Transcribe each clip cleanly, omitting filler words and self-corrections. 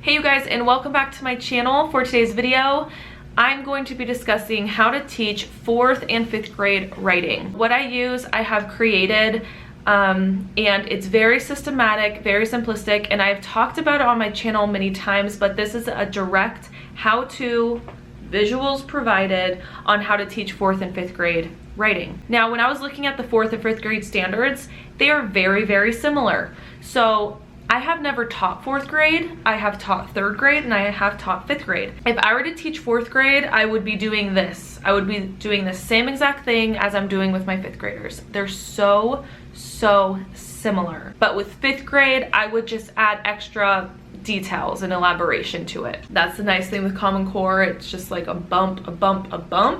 Hey you guys, and welcome back to my channel. For today's video, I'm going to be discussing how to teach 4th and 5th grade writing. What I use, I have created, and it's very systematic, very simplistic, and I've talked about it on my channel many times, but this is a direct how-to visuals provided on how to teach 4th and 5th grade writing. Now, when I was looking at the 4th and 5th grade standards, they are very, very similar. So I have never taught 4th grade, I have taught 3rd grade, and I have taught 5th grade. If I were to teach 4th grade, I would be doing this. I would be doing the same exact thing as I'm doing with my 5th graders. They're so similar. But with 5th grade, I would just add extra details and elaboration to it. That's the nice thing with Common Core. It's just like a bump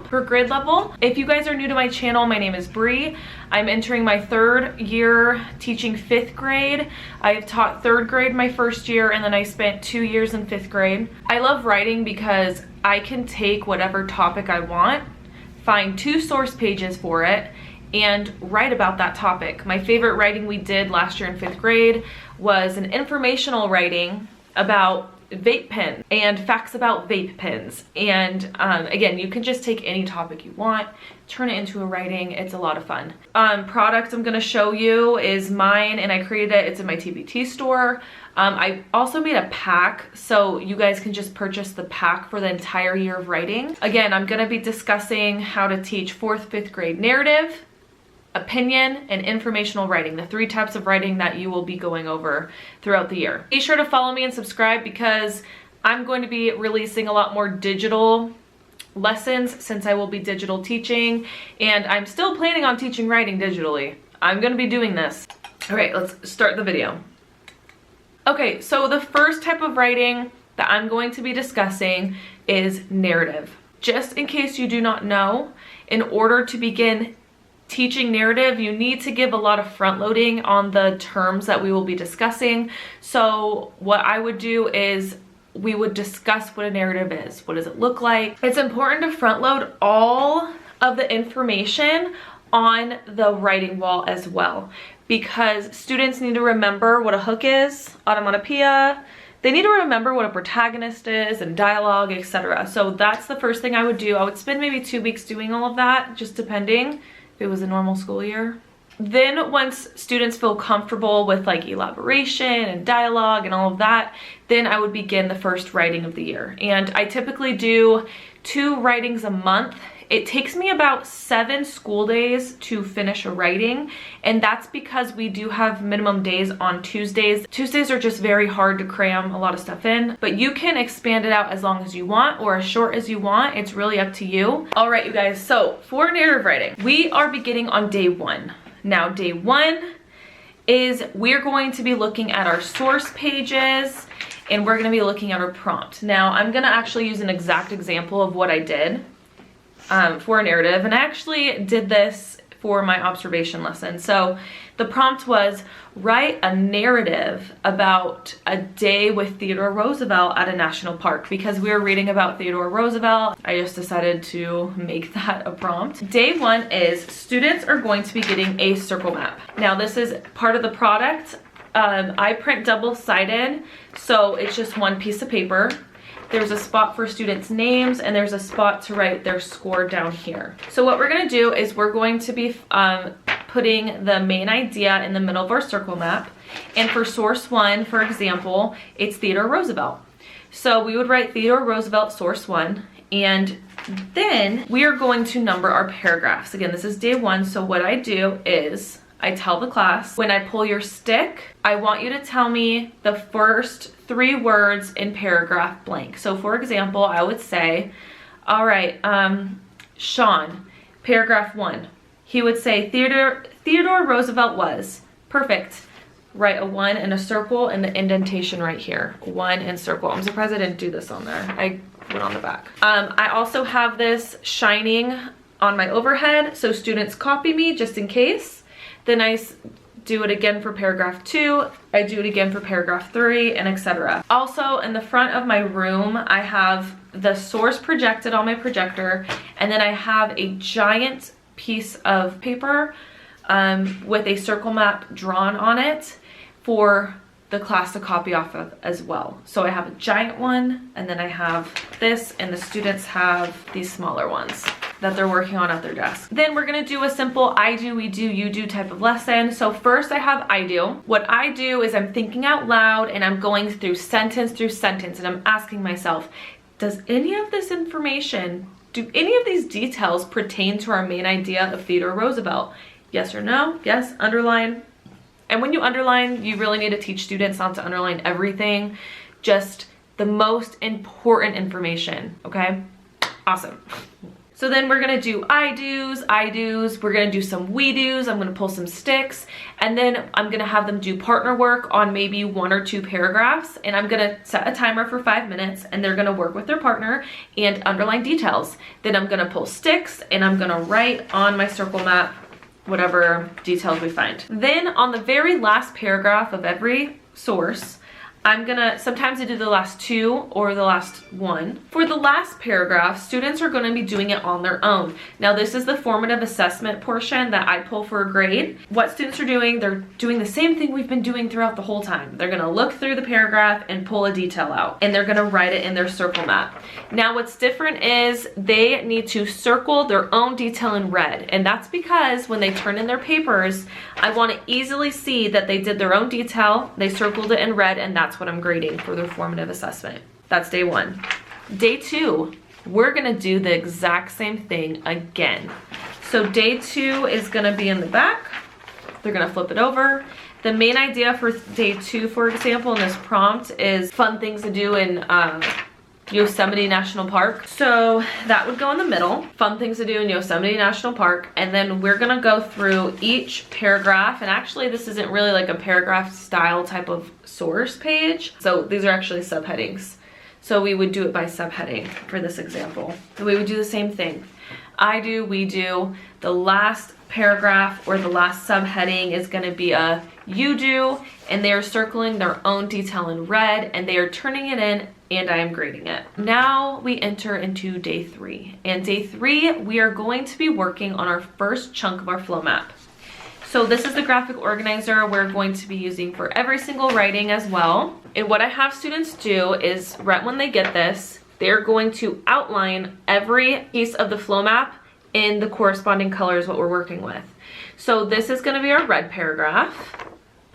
per grade level. If you guys are new to my channel, my name is Bree. I'm entering my 3rd year teaching 5th grade. I have taught 3rd grade my first year, and then I spent 2 years in 5th grade. I love writing because I can take whatever topic I want, find 2 source pages for it, and write about that topic. My favorite writing we did last year in 5th grade was an informational writing about vape pen and facts about vape pens. And again, you can just take any topic you want, turn it into a writing. It's a lot of fun. Product I'm gonna show you is mine, and I created it. It's in my TBT store. I also made a pack, so you guys can just purchase the pack for the entire year of writing. Again, I'm gonna be discussing how to teach 4th, 5th grade narrative, opinion, and informational writing, the 3 types of writing that you will be going over throughout the year. Be sure to follow me and subscribe because I'm going to be releasing a lot more digital lessons since I will be digital teaching, and I'm still planning on teaching writing digitally. I'm going to be doing this. All right, let's start the video. Okay, so the first type of writing that I'm going to be discussing is narrative. Just in case you do not know, in order to begin teaching narrative, you need to give a lot of front loading on the terms that we will be discussing. So what I would do is we would discuss what a narrative is. What does it look like? It's important to front load all of the information on the writing wall as well, because students need to remember what a hook is, onomatopoeia. They need to remember what a protagonist is and dialogue, etc. So that's the first thing I would do. I would spend maybe 2 weeks doing all of that, just depending if it was a normal school year. Then once students feel comfortable with like elaboration and dialogue and all of that, then I would begin the first writing of the year. And I typically do 2 writings a month. It takes me about 7 school days to finish a writing, and that's because we do have minimum days on Tuesdays. Tuesdays are just very hard to cram a lot of stuff in, but you can expand it out as long as you want or as short as you want. It's really up to you. All right, you guys, so for narrative writing, we are beginning on day 1. Now, day 1 is we're going to be looking at our source pages, and we're gonna be looking at our prompt. Now, I'm gonna actually use an exact example of what I did for a narrative, and I actually did this for my observation lesson. So the prompt was write a narrative about a day with Theodore Roosevelt at a national park. Because we were reading about Theodore Roosevelt, I just decided to make that a prompt. Day 1 is students are going to be getting a circle map. Now this is part of the product. I print double-sided, so it's just 1 piece of paper. There's a spot for students' names, and there's a spot to write their score down here. So what we're gonna do is we're going to be putting the main idea in the middle of our circle map. And for source 1, for example, it's Theodore Roosevelt. So we would write Theodore Roosevelt source 1, and then we are going to number our paragraphs. Again, this is day 1, so what I do is I tell the class, when I pull your stick, I want you to tell me the first 3 words in paragraph blank. So for example, I would say, all right, Sean, paragraph 1. He would say, Theodore Roosevelt was. Perfect. Write a 1 in a circle and the indentation right here. 1 in circle. I'm surprised I didn't do this on there. I went on the back. I also have this shining on my overhead, so students copy me just in case. Then I do it again for paragraph 2, I do it again for paragraph 3, and etc. Also, in the front of my room, I have the source projected on my projector, and then I have a giant piece of paper with a circle map drawn on it for the class to copy off of as well. So I have a giant one, and then I have this, and the students have these smaller ones that they're working on at their desk. Then we're gonna do a simple I do, we do, you do type of lesson. So first I have I do. What I do is I'm thinking out loud and I'm going through sentence and I'm asking myself, does any of this information, do any of these details pertain to our main idea of Theodore Roosevelt? Yes or no? Yes, underline. And when you underline, you really need to teach students not to underline everything, just the most important information, okay? Awesome. So then we're gonna do I do's, we're gonna do some we do's, I'm gonna pull some sticks, and then I'm gonna have them do partner work on maybe 1 or 2 paragraphs, and I'm gonna set a timer for 5 minutes, and they're gonna work with their partner and underline details. Then I'm gonna pull sticks, and I'm gonna write on my circle map whatever details we find. Then on the very last paragraph of every source, I'm gonna, sometimes I do the last 2 or the last 1. For the last paragraph, students are gonna be doing it on their own. Now this is the formative assessment portion that I pull for a grade. What students are doing, they're doing the same thing we've been doing throughout the whole time. They're gonna look through the paragraph and pull a detail out, and they're gonna write it in their circle map. Now what's different is they need to circle their own detail in red, and that's because when they turn in their papers, I wanna easily see that they did their own detail, they circled it in red, and that's what I'm grading for their formative assessment. That's day 1. Day 2, we're gonna do the exact same thing again. So day 2 is gonna be in the back. They're gonna flip it over. The main idea for day 2, for example, in this prompt is fun things to do in Yosemite National Park. So that would go in the middle, fun things to do in Yosemite National Park, and then we're gonna go through each paragraph, and actually this isn't really like a paragraph style type of source page, so these are actually subheadings. So we would do it by subheading for this example. So we would do the same thing. I do, we do, the last paragraph or the last subheading is gonna be a you do, and they are circling their own detail in red, and they are turning it in, and I am grading it. Now we enter into day 3. And day 3, we are going to be working on our first chunk of our flow map. So this is the graphic organizer we're going to be using for every single writing as well. And what I have students do is right when they get this, they're going to outline every piece of the flow map in the corresponding colors what we're working with. So this is going to be our red paragraph,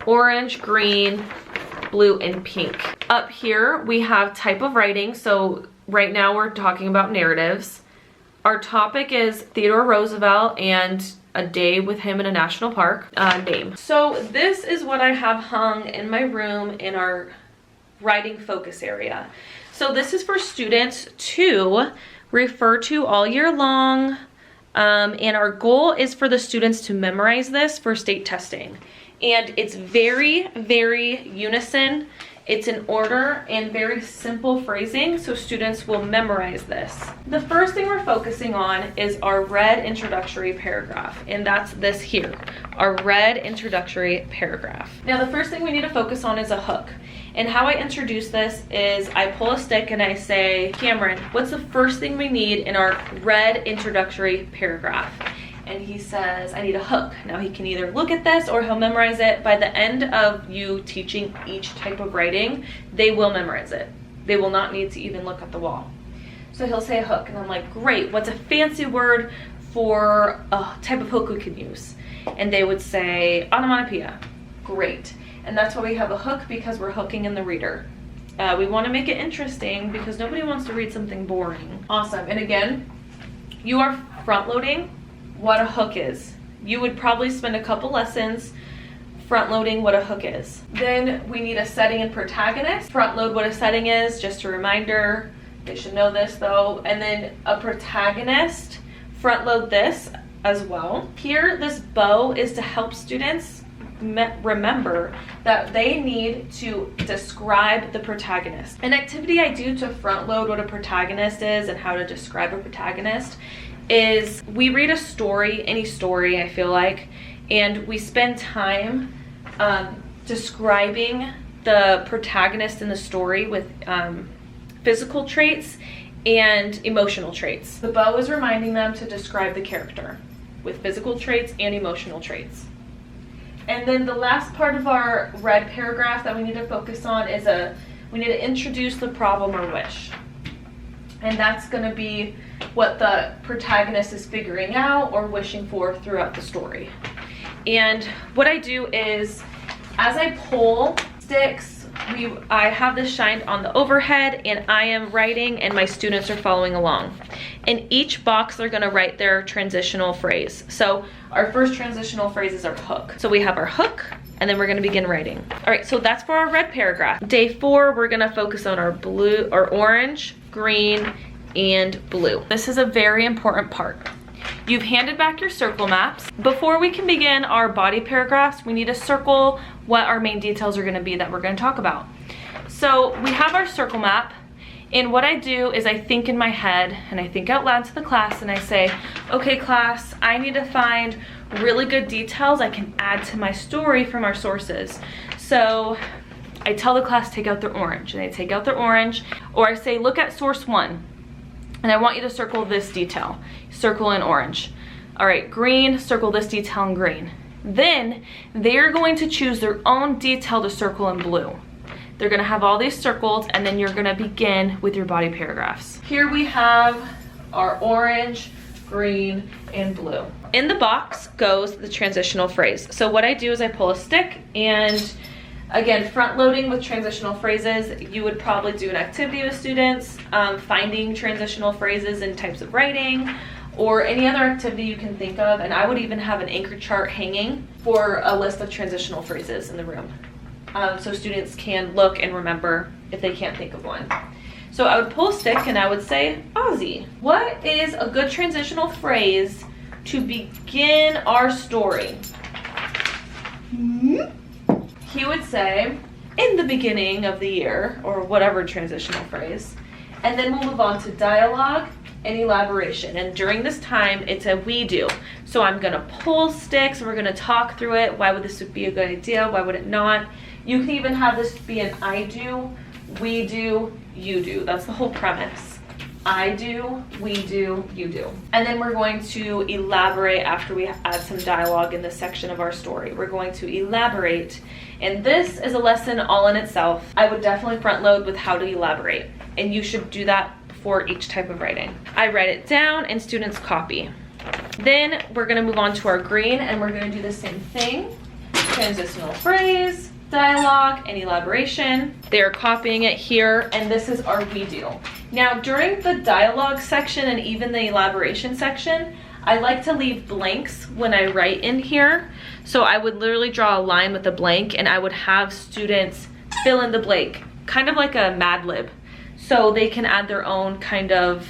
orange, green, blue, and pink. Up here we have type of writing. So right now we're talking about narratives. Our topic is Theodore Roosevelt and a day with him in a national park name. So this is what I have hung in my room in our writing focus area. So this is for students to refer to all year long, and our goal is for the students to memorize this for state testing. And it's very, very unison. It's in order and very simple phrasing, so students will memorize this. The first thing we're focusing on is our red introductory paragraph, and that's this here, our red introductory paragraph. Now the first thing we need to focus on is a hook. And how I introduce this is I pull a stick and I say, Cameron, what's the first thing we need in our red introductory paragraph? And he says, I need a hook. Now he can either look at this or he'll memorize it. By the end of you teaching each type of writing, they will memorize it. They will not need to even look at the wall. So he'll say a hook, and I'm like, great, what's a fancy word for a type of hook we could use? And they would say onomatopoeia. Great. And that's why we have a hook, because we're hooking in the reader. We want to make it interesting because nobody wants to read something boring. Awesome. And again, you are front loading what a hook is. You would probably spend a couple lessons front loading what a hook is. Then we need a setting and protagonist. Front load what a setting is, just a reminder. They should know this though. And then a protagonist, front load this as well. Here, this bow is to help students remember that they need to describe the protagonist. An activity I do to front load what a protagonist is and how to describe a protagonist is we read a story, any story I feel like, and we spend time describing the protagonist in the story with physical traits and emotional traits. The bow is reminding them to describe the character with physical traits and emotional traits. And then the last part of our red paragraph that we need to focus on is we need to introduce the problem or wish. And that's going to be what the protagonist is figuring out or wishing for throughout the story. And what I do is, as I pull sticks, I have this shined on the overhead, and I am writing and my students are following along. In each box, they're gonna write their transitional phrase. So our first transitional phrase is our hook. So we have our hook, and then we're gonna begin writing. All right, so that's for our red paragraph. Day 4, we're gonna focus on our blue, or orange, green, and blue. This is a very important part. You've handed back your circle maps. Before we can begin our body paragraphs, we need to circle what our main details are gonna be that we're gonna talk about. So we have our circle map, and what I do is I think in my head, and I think out loud to the class, and I say, okay class, I need to find really good details I can add to my story from our sources. So I tell the class, take out their orange, and they take out their orange, or I say, look at source 1. And I want you to circle this detail. Circle in orange. All right, green, circle this detail in green. Then they're going to choose their own detail to circle in blue. They're gonna have all these circled, and then you're gonna begin with your body paragraphs. Here we have our orange, green, and blue. In the box goes the transitional phrase. So what I do is I pull a stick, and again, front loading with transitional phrases, you would probably do an activity with students, finding transitional phrases and types of writing, or any other activity you can think of. And I would even have an anchor chart hanging for a list of transitional phrases in the room. So students can look and remember if they can't think of one. So I would pull a stick and I would say, Ozzy, what is a good transitional phrase to begin our story? He would say, in the beginning of the year, or whatever transitional phrase. And then we'll move on to dialogue and elaboration. And during this time, it's a we do. So I'm gonna pull sticks, we're gonna talk through it. Why would this be a good idea? Why would it not? You can even have this be an I do, we do, you do. That's the whole premise. I do, we do, you do. And then we're going to elaborate after we add some dialogue in this section of our story. We're going to elaborate. And this is a lesson all in itself. I would definitely front load with how to elaborate. And you should do that for each type of writing. I write it down and students copy. Then we're gonna move on to our green, and we're gonna do the same thing. Transitional phrase, dialogue, and elaboration. They're copying it here, and this is our we do. Now, during the dialogue section and even the elaboration section, I like to leave blanks when I write in here. So I would literally draw a line with a blank, and I would have students fill in the blank, kind of like a Mad Lib. So they can add their own kind of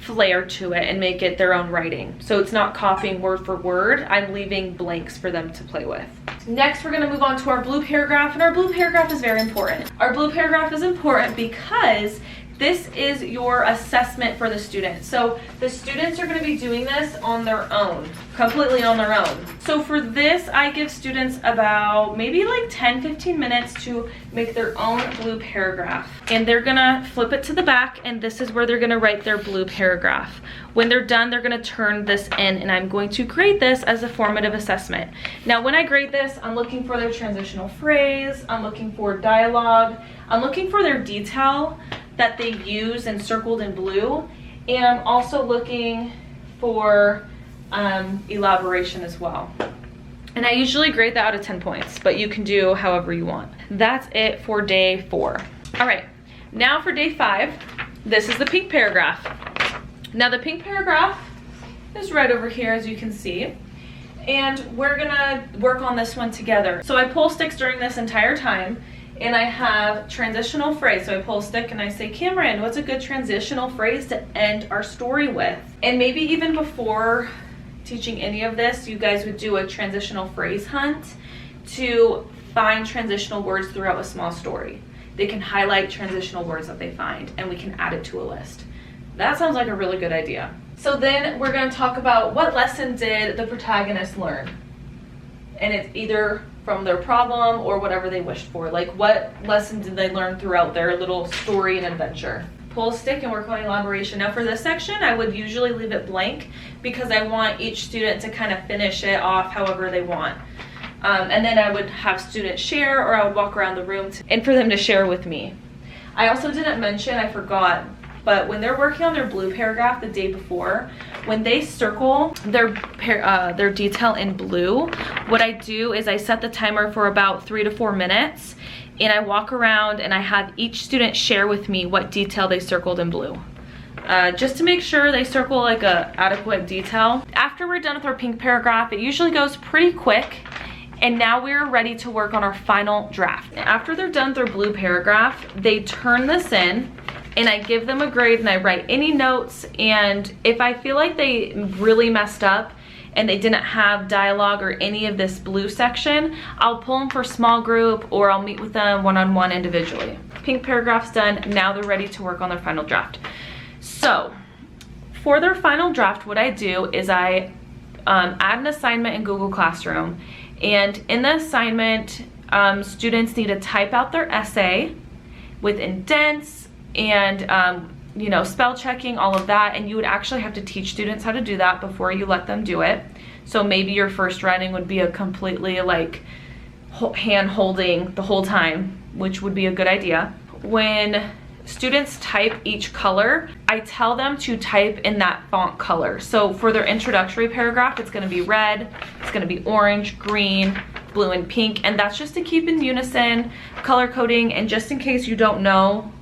flair to it and make it their own writing. So it's not copying word for word. I'm leaving blanks for them to play with. Next, we're gonna move on to our blue paragraph, and our blue paragraph is very important. Our blue paragraph is important because this is your assessment for the students. So the students are gonna be doing this on their own, completely on their own. So for this, I give students about maybe like 10-15 minutes to make their own blue paragraph. And they're gonna flip it to the back, and this is where they're gonna write their blue paragraph. When they're done, they're gonna turn this in, and I'm going to grade this as a formative assessment. Now, when I grade this, I'm looking for their transitional phrase, I'm looking for dialogue, I'm looking for their detail that they use and circled in blue, and I'm also looking for elaboration as well. And I usually grade that out of 10 points, but you can do however you want. That's it for day 4. All right, now for day 5, this is the pink paragraph. Now the pink paragraph is right over here, as you can see, and we're gonna work on this one together. So I pull sticks during this entire time, and I have transitional phrase. So I pull a stick and I say, Cameron, what's a good transitional phrase to end our story with? And maybe even before teaching any of this, you guys would do a transitional phrase hunt to find transitional words throughout a small story. They can highlight transitional words that they find, and we can add it to a list. That sounds like a really good idea. So then we're gonna talk about what lesson did the protagonist learn? And it's either from their problem or whatever they wished for. Like, what lesson did they learn throughout their little story and adventure? Pull a stick and work on elaboration. Now for this section, I would usually leave it blank because I want each student to kind of finish it off however they want. And then I would have students share, or I would walk around the room and for them to share with me. I also didn't mention, I forgot, but when they're working on their blue paragraph the day before, when they circle their detail in blue, what I do is I set the timer for about 3 to 4 minutes, and I walk around and I have each student share with me what detail they circled in blue. Just to make sure they circle like a adequate detail. After we're done with our pink paragraph, it usually goes pretty quick, and now we're ready to work on our final draft. After they're done with their blue paragraph, they turn this in, and I give them a grade and I write any notes, and if I feel like they really messed up and they didn't have dialogue or any of this blue section, I'll pull them for small group, or I'll meet with them one-on-one individually. Pink paragraph's done, now they're ready to work on their final draft. So for their final draft, what I do is I add an assignment in Google Classroom, and in the assignment, students need to type out their essay with indents and you know, spell checking, all of that, and you would actually have to teach students how to do that before you let them do it. So maybe your first writing would be a completely like hand holding the whole time, which would be a good idea. When students type each color, I tell them to type in that font color. So for their introductory paragraph, it's going to be red, it's going to be orange, green, blue, and pink, and that's just to keep in unison, color coding, and just in case you don't know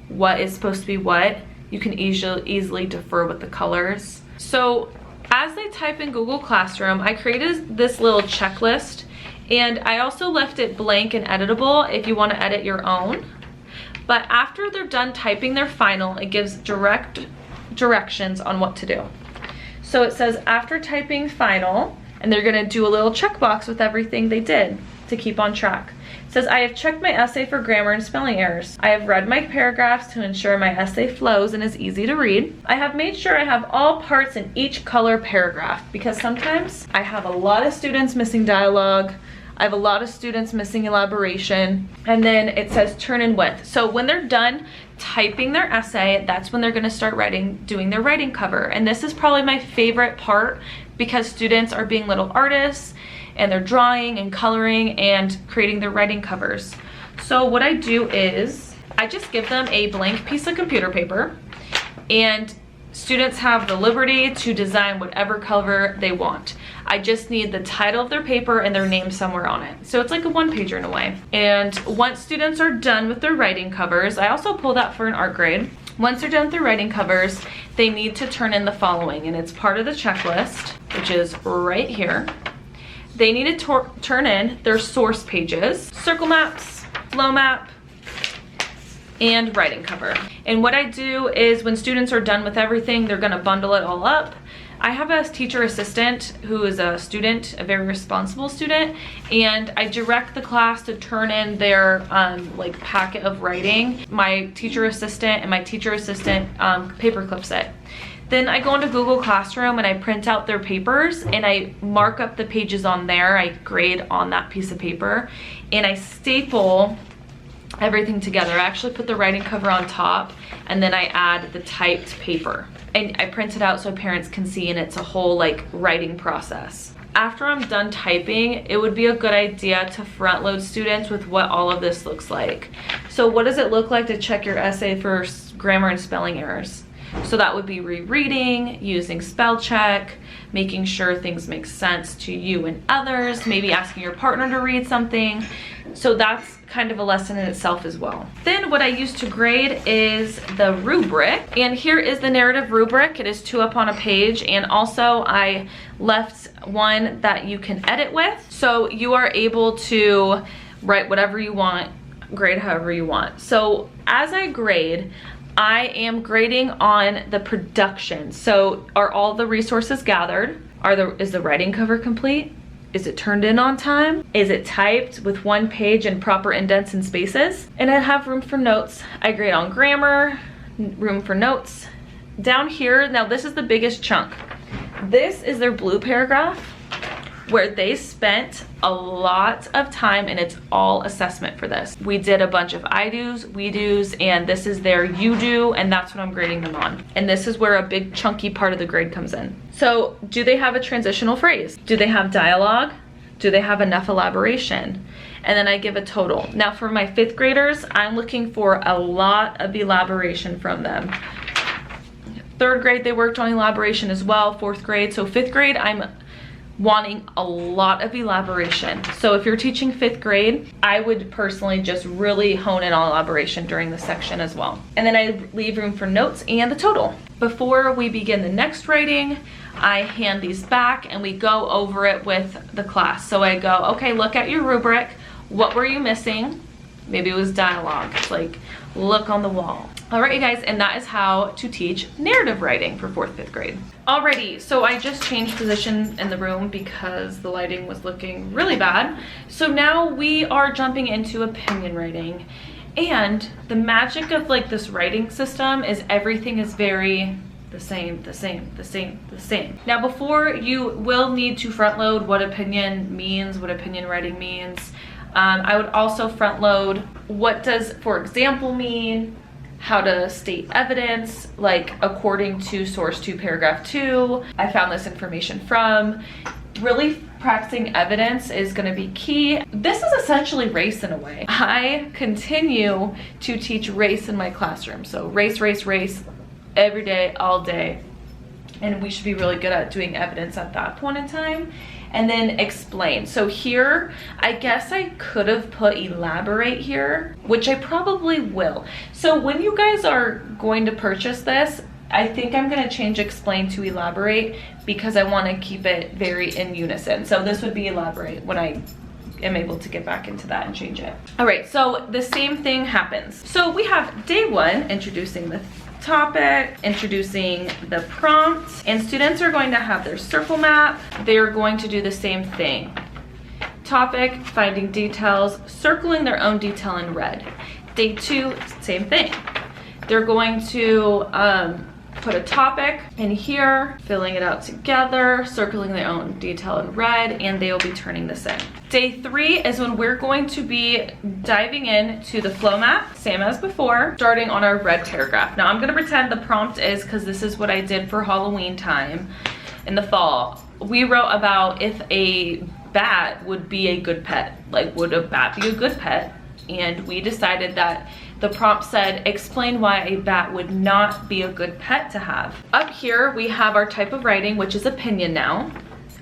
what is supposed to be what, you can easily defer with the colors. So as they type in Google Classroom, I created this little checklist, and I also left it blank and editable if you want to edit your own. But after they're done typing their final, it gives direct directions on what to do. So it says after typing final, and they're gonna do a little checkbox with everything they did to keep on track. It says, I have checked my essay for grammar and spelling errors. I have read my paragraphs to ensure my essay flows and is easy to read. I have made sure I have all parts in each color paragraph, because sometimes I have a lot of students missing dialogue, I have a lot of students missing elaboration, and then it says turn in width. So when they're done typing their essay, that's when they're gonna start doing their writing cover. And this is probably my favorite part, because students are being little artists and they're drawing and coloring and creating their writing covers. So what I do is I just give them a blank piece of computer paper, and students have the liberty to design whatever cover they want. I just need the title of their paper and their name somewhere on it. So it's like a one-pager in a way. And once students are done with their writing covers, I also pull that for an art grade. Once they're done with their writing covers, they need to turn in the following, and it's part of the checklist, which is right here. They need to turn in their source pages, circle maps, flow map, and writing cover. And what I do is when students are done with everything, they're gonna bundle it all up. I have a teacher assistant who is a student, a very responsible student, and I direct the class to turn in their like packet of writing. My teacher assistant paper clips it. Then I go into Google Classroom and I print out their papers and I mark up the pages on there. I grade on that piece of paper and I staple everything together. I actually put the writing cover on top and then I add the typed paper. And I print it out so parents can see, and it's a whole like writing process. After I'm done typing, it would be a good idea to front load students with what all of this looks like. So what does it look like to check your essay for grammar and spelling errors? So that would be rereading, using spell check, making sure things make sense to you and others, maybe asking your partner to read something. So that's kind of a lesson in itself as well. Then what I use to grade is the rubric. And here is the narrative rubric. It is 2 up on a page. And also I left one that you can edit with. So you are able to write whatever you want, grade however you want. So as I grade, I am grading on the production. So are all the resources gathered? Is the writing cover complete? Is it turned in on time? Is it typed with 1 page and proper indents and spaces? And I have room for notes. I grade on grammar, room for notes. Down here, now this is the biggest chunk. This is their blue paragraph where they spent a lot of time, and it's all assessment for this. We did a bunch of I do's, we do's, and this is their you do, and that's what I'm grading them on. And this is where a big chunky part of the grade comes in. So do they have a transitional phrase? Do they have dialogue? Do they have enough elaboration? And then I give a total. Now for my 5th graders, I'm looking for a lot of elaboration from them. 3rd grade, they worked on elaboration as well, 4th grade. So 5th grade, I'm wanting a lot of elaboration. So if you're teaching 5th grade, I would personally just really hone in on elaboration during this section as well. And then I leave room for notes and the total. Before we begin the next writing, I hand these back and we go over it with the class. So I go, okay, look at your rubric. What were you missing? Maybe it was dialogue. It's like, look on the wall. All right, you guys, and that is how to teach narrative writing for 4th, 5th grade. Alrighty, so I just changed position in the room because the lighting was looking really bad. So now we are jumping into opinion writing. And the magic of like this writing system is everything is very the same. Now before, you will need to front load what opinion means, what opinion writing means. I would also front load what does for example mean, how to state evidence, like according to source 2 paragraph 2, I found this information from. Really practicing evidence is going to be key. This is essentially race in a way. I continue to teach race in my classroom. So race every day, all day. And we should be really good at doing evidence at that point in time. And then explain. So here, I guess I could have put elaborate here, which I probably will. So when you guys are going to purchase this, I think I'm gonna change explain to elaborate because I wanna keep it very in unison. So this would be elaborate when I am able to get back into that and change it. All right, so the same thing happens. So we have day 1, introducing the topic, introducing the prompt, and students are going to have their circle map. They're going to do the same thing. Topic, finding details, circling their own detail in red. Day 2, same thing. They're going to put a topic in here, filling it out together, circling their own detail in red, and they will be turning this in. Day 3 is when we're going to be diving into the flow map, same as before, starting on our red paragraph. Now I'm gonna pretend the prompt is, because this is what I did for Halloween time in the fall. We wrote about if a bat would be a good pet. Like, would a bat be a good pet? And we decided that the prompt said, explain why a bat would not be a good pet to have. Up here, we have our type of writing, which is opinion now.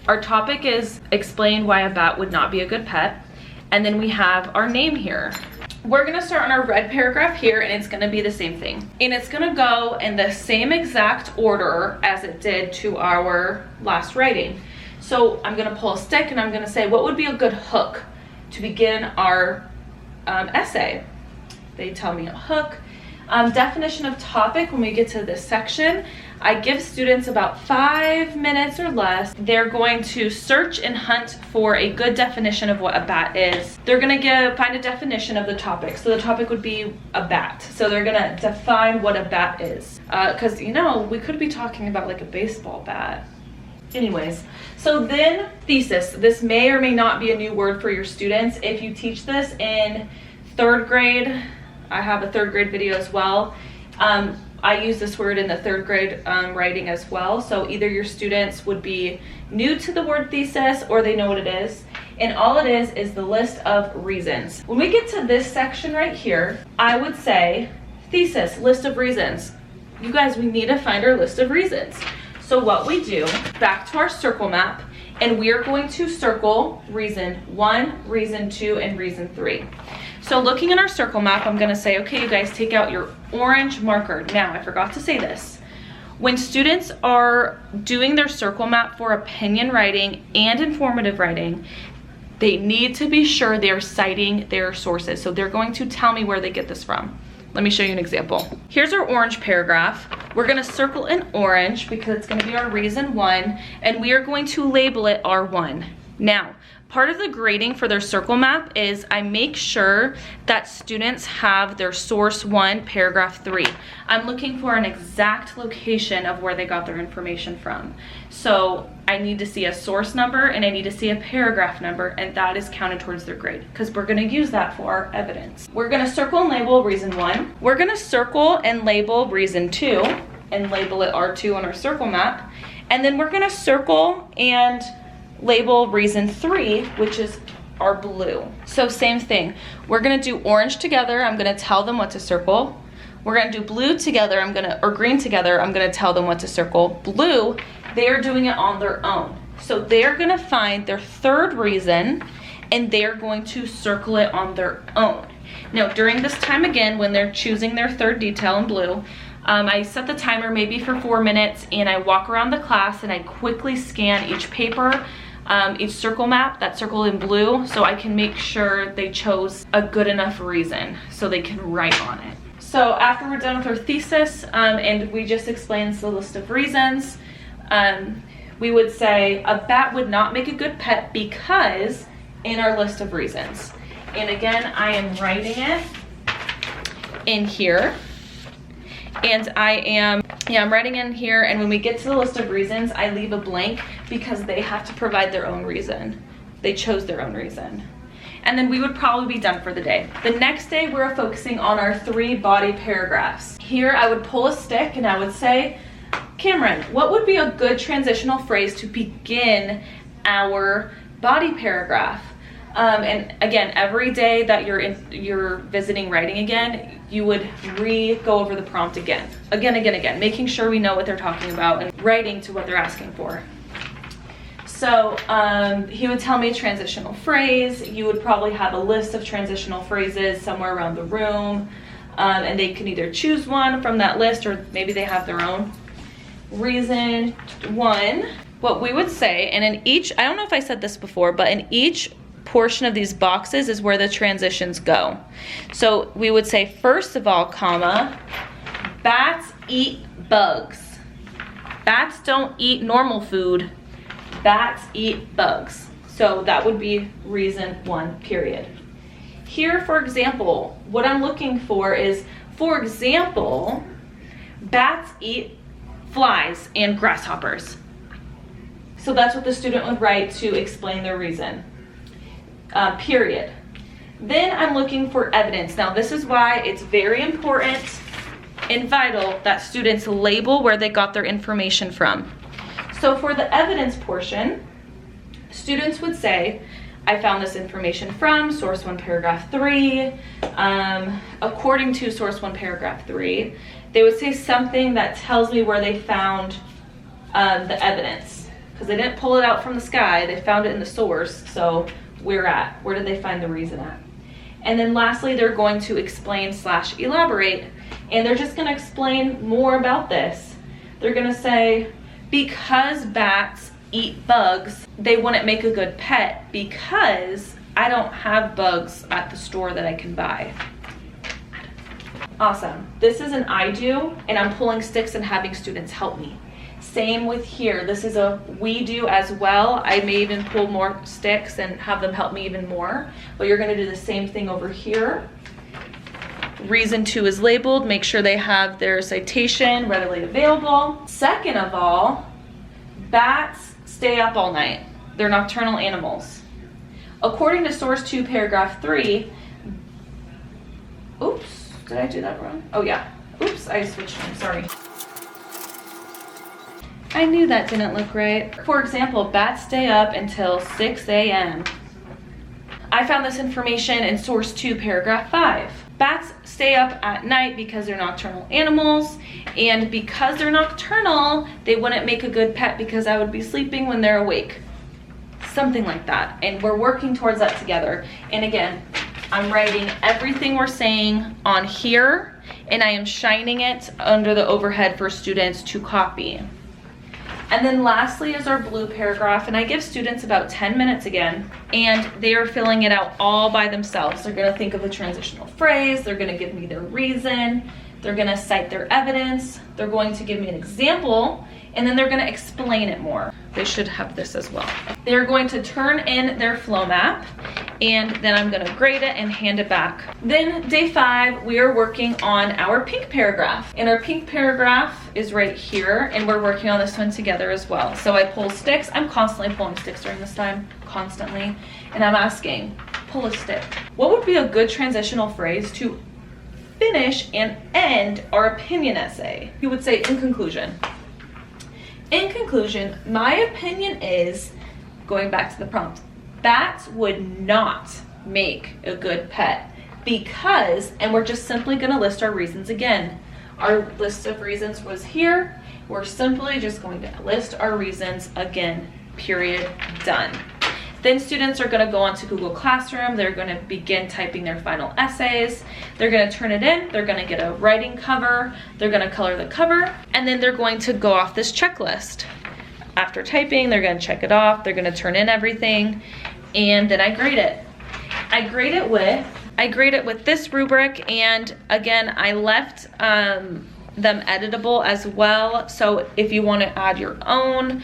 Our topic is explain why a bat would not be a good pet. And then we have our name here. We're gonna start on our red paragraph here, and it's gonna be the same thing. And it's gonna go in the same exact order as it did to our last writing. So I'm gonna pull a stick and I'm gonna say, what would be a good hook to begin our essay? They tell me a hook. Definition of topic, when we get to this section, I give students about 5 minutes or less. They're going to search and hunt for a good definition of what a bat is. They're gonna find a definition of the topic. So the topic would be a bat. So they're gonna define what a bat is. Cause you know, we could be talking about like a baseball bat. Anyways, so then thesis. This may or may not be a new word for your students. If you teach this in 3rd grade, I have a 3rd grade video as well. I use this word in the 3rd grade writing as well. So either your students would be new to the word thesis or they know what it is. And all it is the list of reasons. When we get to this section right here, I would say thesis, list of reasons. You guys, we need to find our list of reasons. So what we do, back to our circle map, and we are going to circle reason 1, reason 2, and reason 3. So looking at our circle map, I'm gonna say, okay, you guys take out your orange marker. Now, I forgot to say this. When students are doing their circle map for opinion writing and informative writing, they need to be sure they're citing their sources. So they're going to tell me where they get this from. Let me show you an example. Here's our orange paragraph. We're gonna circle in orange because it's gonna be our reason 1, and we are going to label it R1. Now, part of the grading for their circle map is I make sure that students have their source 1, paragraph 3. I'm looking for an exact location of where they got their information from. So I need to see a source number and I need to see a paragraph number, and that is counted towards their grade because we're gonna use that for our evidence. We're gonna circle and label reason 1. We're gonna circle and label reason 2 and label it R2 on our circle map. And then we're gonna circle and label reason 3, which is our blue. So same thing. We're gonna do orange together. I'm gonna tell them what to circle. We're gonna do blue together. Or green together. I'm gonna tell them what to circle. Blue, they are doing it on their own. So they're gonna find their third reason and they're going to circle it on their own. Now, during this time again, when they're choosing their third detail in blue, I set the timer maybe for 4 minutes and I walk around the class and I quickly scan each paper, each circle map that's circled in blue, so I can make sure they chose a good enough reason so they can write on it. So after we're done with our thesis and we just explained the list of reasons, we would say a bat would not make a good pet because in our list of reasons. And again, I am writing it in here. And I'm writing in here, and when we get to the list of reasons, I leave a blank because they have to provide their own reason. They chose their own reason. And then we would probably be done for the day. The next day, we're focusing on our 3 body paragraphs. Here, I would pull a stick and I would say, Cameron, what would be a good transitional phrase to begin our body paragraph? And again, every day that you're visiting writing again, you would go over the prompt again, making sure we know what they're talking about and writing to what they're asking for. So he would tell me a transitional phrase. You would probably have a list of transitional phrases somewhere around the room, and they can either choose one from that list or maybe they have their own. Reason 1, what we would say, and in each, I don't know if I said this before, but in each portion of these boxes is where the transitions go. So we would say, first of all, comma, bats eat bugs. Bats don't eat normal food. Bats eat bugs. So that would be reason 1, period. Here, for example, what I'm looking for is, for example, bats eat flies and grasshoppers. So that's what the student would write to explain their reason. Period. Then I'm looking for evidence. Now this is why it's very important and vital that students label where they got their information from. So for the evidence portion, students would say, I found this information from source 1 paragraph 3. According to source 1 paragraph 3, they would say something that tells me where they found the evidence, because they didn't pull it out from the sky, they found it in the source. So where did they find the reason at? And then lastly, they're going to explain / elaborate, and they're just going to explain more about this. They're going to say, because bats eat bugs, they wouldn't make a good pet because I don't have bugs at the store that I can buy. Awesome. This is an I do, and I'm pulling sticks and having students help me. Same with here. This is a we do as well. I may even pull more sticks and have them help me even more, but you're going to do the same thing over here. Reason 2 is labeled. Make sure they have their citation readily available. Second of all, bats stay up all night. They're nocturnal animals. According to source 2 paragraph 3, oops, did I do that wrong? Oh yeah, oops, I switched them, sorry. I knew that didn't look right. For example, bats stay up until 6 a.m. I found this information in source 2 paragraph 5. Bats stay up at night because they're nocturnal animals, and because they're nocturnal, they wouldn't make a good pet because I would be sleeping when they're awake. Something like that, and we're working towards that together. And again, I'm writing everything we're saying on here, and I am shining it under the overhead for students to copy. And then lastly is our blue paragraph, and I give students about 10 minutes again, and they are filling it out all by themselves. They're gonna think of a transitional phrase, they're gonna give me their reason, they're gonna cite their evidence, they're going to give me an example, and then they're gonna explain it more. They should have this as well. They're going to turn in their flow map, and then I'm gonna grade it and hand it back. Then day 5, we are working on our pink paragraph. And our pink paragraph is right here, and we're working on this one together as well. So I pull sticks. I'm constantly pulling sticks during this time, constantly. And I'm asking, pull a stick. What would be a good transitional phrase to finish and end our opinion essay? You would say, in conclusion. In conclusion, my opinion is going back to the prompt, bats would not make a good pet because, and we're just simply going to list our reasons again. Our list of reasons was here. We're simply just going to list our reasons again, period, done. Then students are going to go onto Google Classroom. They're going to begin typing their final essays. They're going to turn it in. They're going to get a writing cover. They're going to color the cover. And then they're going to go off this checklist. After typing, they're going to check it off. They're going to turn in everything. And then I grade it. I grade it with this rubric. And again, I left them editable as well. So if you want to add your own,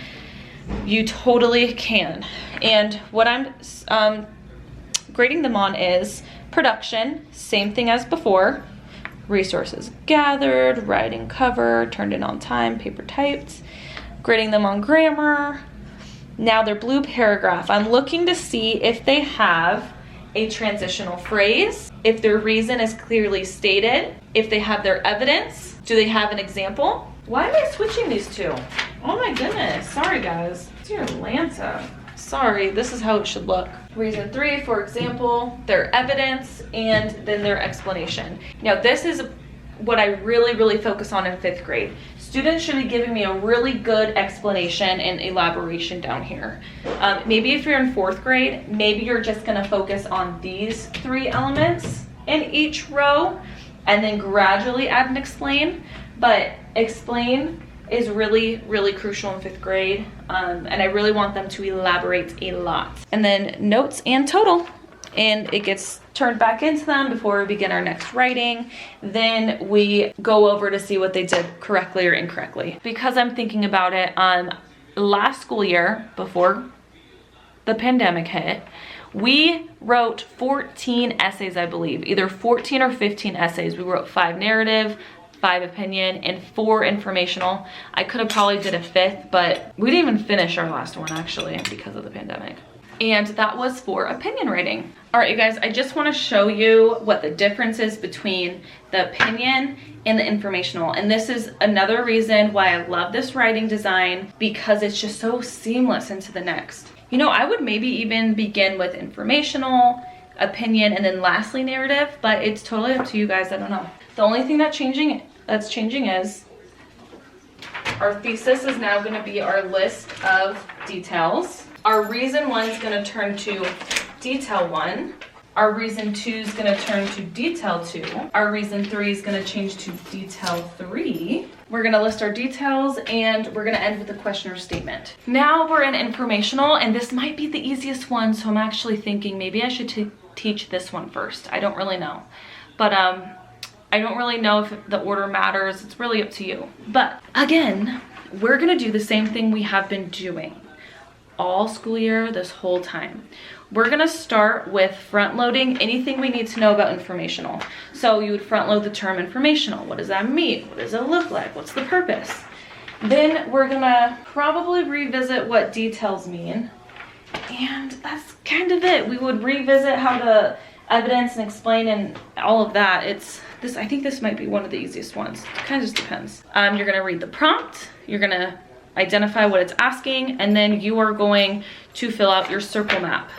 you totally can. And what I'm grading them on is production, same thing as before, resources gathered, writing cover, turned in on time, paper typed. Grading them on grammar. Now their blue paragraph, I'm looking to see if they have a transitional phrase, if their reason is clearly stated, if they have their evidence, do they have an example? Why am I switching these two? Oh my goodness, sorry guys. It's your Atlanta. Sorry, this is how it should look. Reason 3, for example, their evidence and then their explanation. Now this is what I really focus on in 5th grade. Students should be giving me a really good explanation and elaboration down here. Maybe if you're in 4th grade, maybe you're just gonna focus on these 3 elements in each row and then gradually add and explain. But explain is really crucial in 5th grade. And I really want them to elaborate a lot. And then notes and total. And it gets turned back into them before we begin our next writing. Then we go over to see what they did correctly or incorrectly. Because I'm thinking about it, last school year, before the pandemic hit, we wrote 14 essays, I believe, either 14 or 15 essays. We wrote 5 narrative, 5 opinion, and 4 informational. I could have probably did a 5th, but we didn't even finish our last one actually because of the pandemic. And that was for opinion writing. All right, you guys, I just want to show you what the difference is between the opinion and the informational. And this is another reason why I love this writing design, because it's just so seamless into the next. You know, I would maybe even begin with informational, opinion, and then lastly narrative, but it's totally up to you guys. I don't know. The only thing that's changing is our thesis is now going to be our list of details. Our reason 1 is going to turn to detail 1. Our reason 2 is going to turn to detail 2. Our reason 3 is going to change to detail 3. We're going to list our details and we're going to end with a question or statement. Now we're in informational, and this might be the easiest one, so I'm actually thinking maybe I should teach this one first. I don't really know. But I don't really know if the order matters. It's really up to you. But again, we're going to do the same thing we have been doing all school year this whole time. We're gonna start with front loading anything we need to know about informational. So you would front load the term informational. What does that mean? What does it look like? What's the purpose? Then we're gonna probably revisit what details mean. And that's kind of it. We would revisit how to evidence and explain and all of that. I think this might be one of the easiest ones. It kind of just depends. You're gonna read the prompt. You're gonna identify what it's asking, and then you are going to fill out your circle map.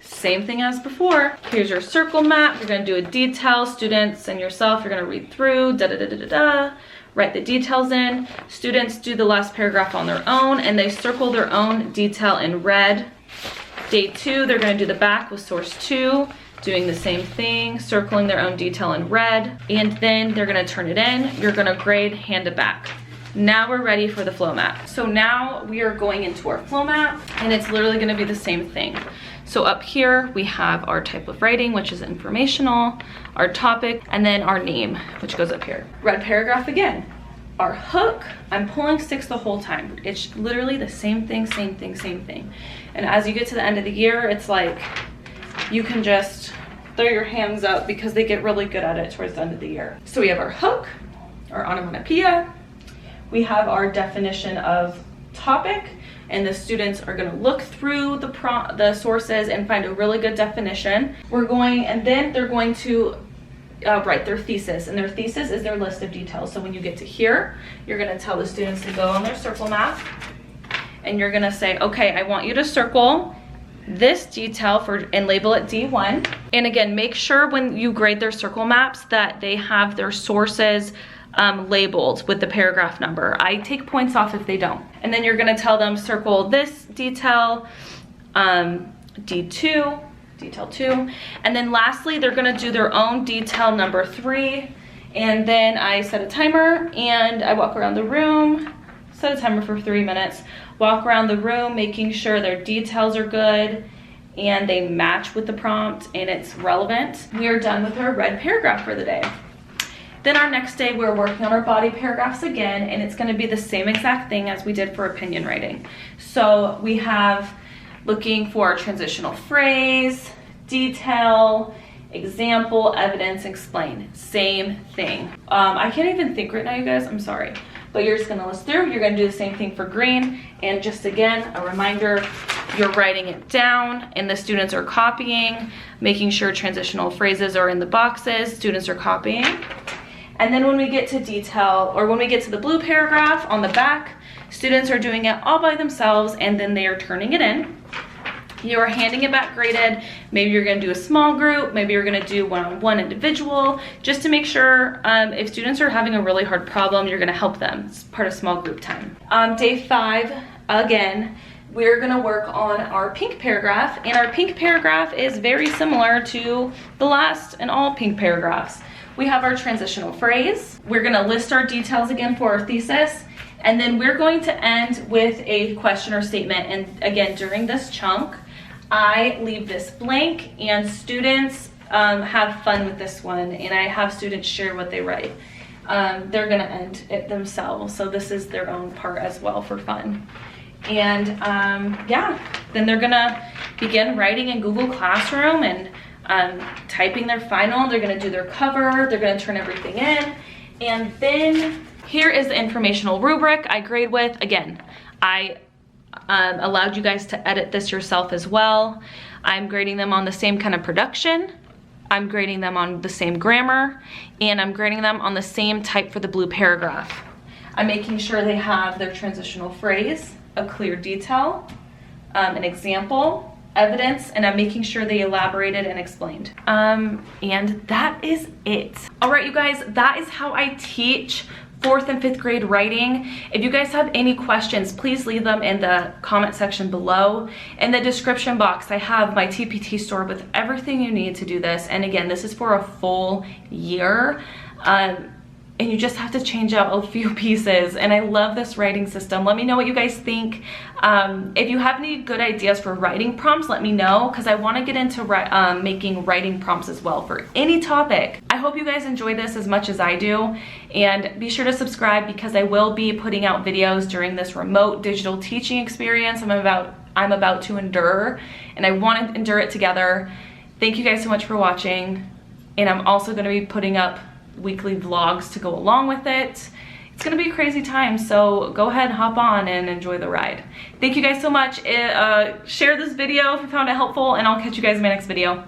Same thing as before. Here's your circle map. You're gonna do a detail. Students and yourself, you're gonna read through, write the details in. Students do the last paragraph on their own, and they circle their own detail in red. Day 2, they're gonna do the back with source 2, doing the same thing, circling their own detail in red, and then they're gonna turn it in. You're gonna grade hand to back. Now we're ready for the flow map. So now we are going into our flow map, and it's literally gonna be the same thing. So up here, we have our type of writing, which is informational, our topic, and then our name, which goes up here. Red paragraph again. Our hook, I'm pulling 6 the whole time. It's literally the same thing, same thing, same thing. And as you get to the end of the year, it's like, you can just throw your hands up because they get really good at it towards the end of the year. So we have our hook, our onomatopoeia, we have our definition of topic, and the students are going to look through the sources and find a really good definition. And then they're going to write their thesis, and their thesis is their list of details. So when you get to here, you're going to tell the students to go on their circle map and you're gonna say, okay, I want you to circle this detail and label it D1. And again, make sure when you grade their circle maps that they have their sources labeled with the paragraph number. I take points off if they don't. And then you're gonna tell them circle this detail, D2, detail 2. And then lastly, they're gonna do their own detail number 3. And then I set a timer and I walk around the room, set a timer for 3 minutes, walk around the room, making sure their details are good and they match with the prompt and it's relevant. We are done with our red paragraph for the day. Then our next day, we're working on our body paragraphs again, and it's gonna be the same exact thing as we did for opinion writing. So we have looking for a transitional phrase, detail, example, evidence, explain. Same thing. I can't even think right now, you guys, I'm sorry. But you're just gonna list through, you're gonna do the same thing for green, and just again, a reminder, you're writing it down and the students are copying, making sure transitional phrases are in the boxes, students are copying. And then when we get to detail, or when we get to the blue paragraph on the back, students are doing it all by themselves and then they are turning it in. You're handing it back graded. Maybe you're gonna do a small group, maybe you're gonna do one-on-one individual, just to make sure if students are having a really hard problem, you're gonna help them. It's part of small group time. Day 5, again, we're gonna work on our pink paragraph, and our pink paragraph is very similar to the last and all pink paragraphs. We have our transitional phrase. We're gonna list our details again for our thesis, and then we're going to end with a question or statement. And again, during this chunk, I leave this blank and students have fun with this one, and I have students share what they write. They're gonna end it themselves, so this is their own part as well for fun. And yeah, then they're gonna begin writing in Google Classroom and typing their final. They're gonna do their cover, they're gonna turn everything in, and then here is the informational rubric I grade with. Again, I allowed you guys to edit this yourself as well. I'm grading them on the same kind of production, I'm grading them on the same grammar, and I'm grading them on the same type for the blue paragraph. I'm making sure they have their transitional phrase, a clear detail, an example, evidence, and I'm making sure they elaborated and explained. And that is it. All right, you guys, that is how I teach 4th and 5th grade writing. If you guys have any questions, please leave them in the comment section below. In the description box, I have my TPT store with everything you need to do this. And again, this is for a full year. And you just have to change out a few pieces, and I love this writing system. Let me know what you guys think. If you have any good ideas for writing prompts, let me know, because I want to get into making writing prompts as well for any topic. I hope you guys enjoy this as much as I do, and be sure to subscribe because I will be putting out videos during this remote digital teaching experience I'm about to endure, and I want to endure it together. Thank you guys so much for watching, and I'm also going to be putting up weekly vlogs to go along with it. It's gonna be a crazy time, so go ahead, hop on and enjoy the ride. Thank you guys so much. Share this video if you found it helpful, and I'll catch you guys in my next video.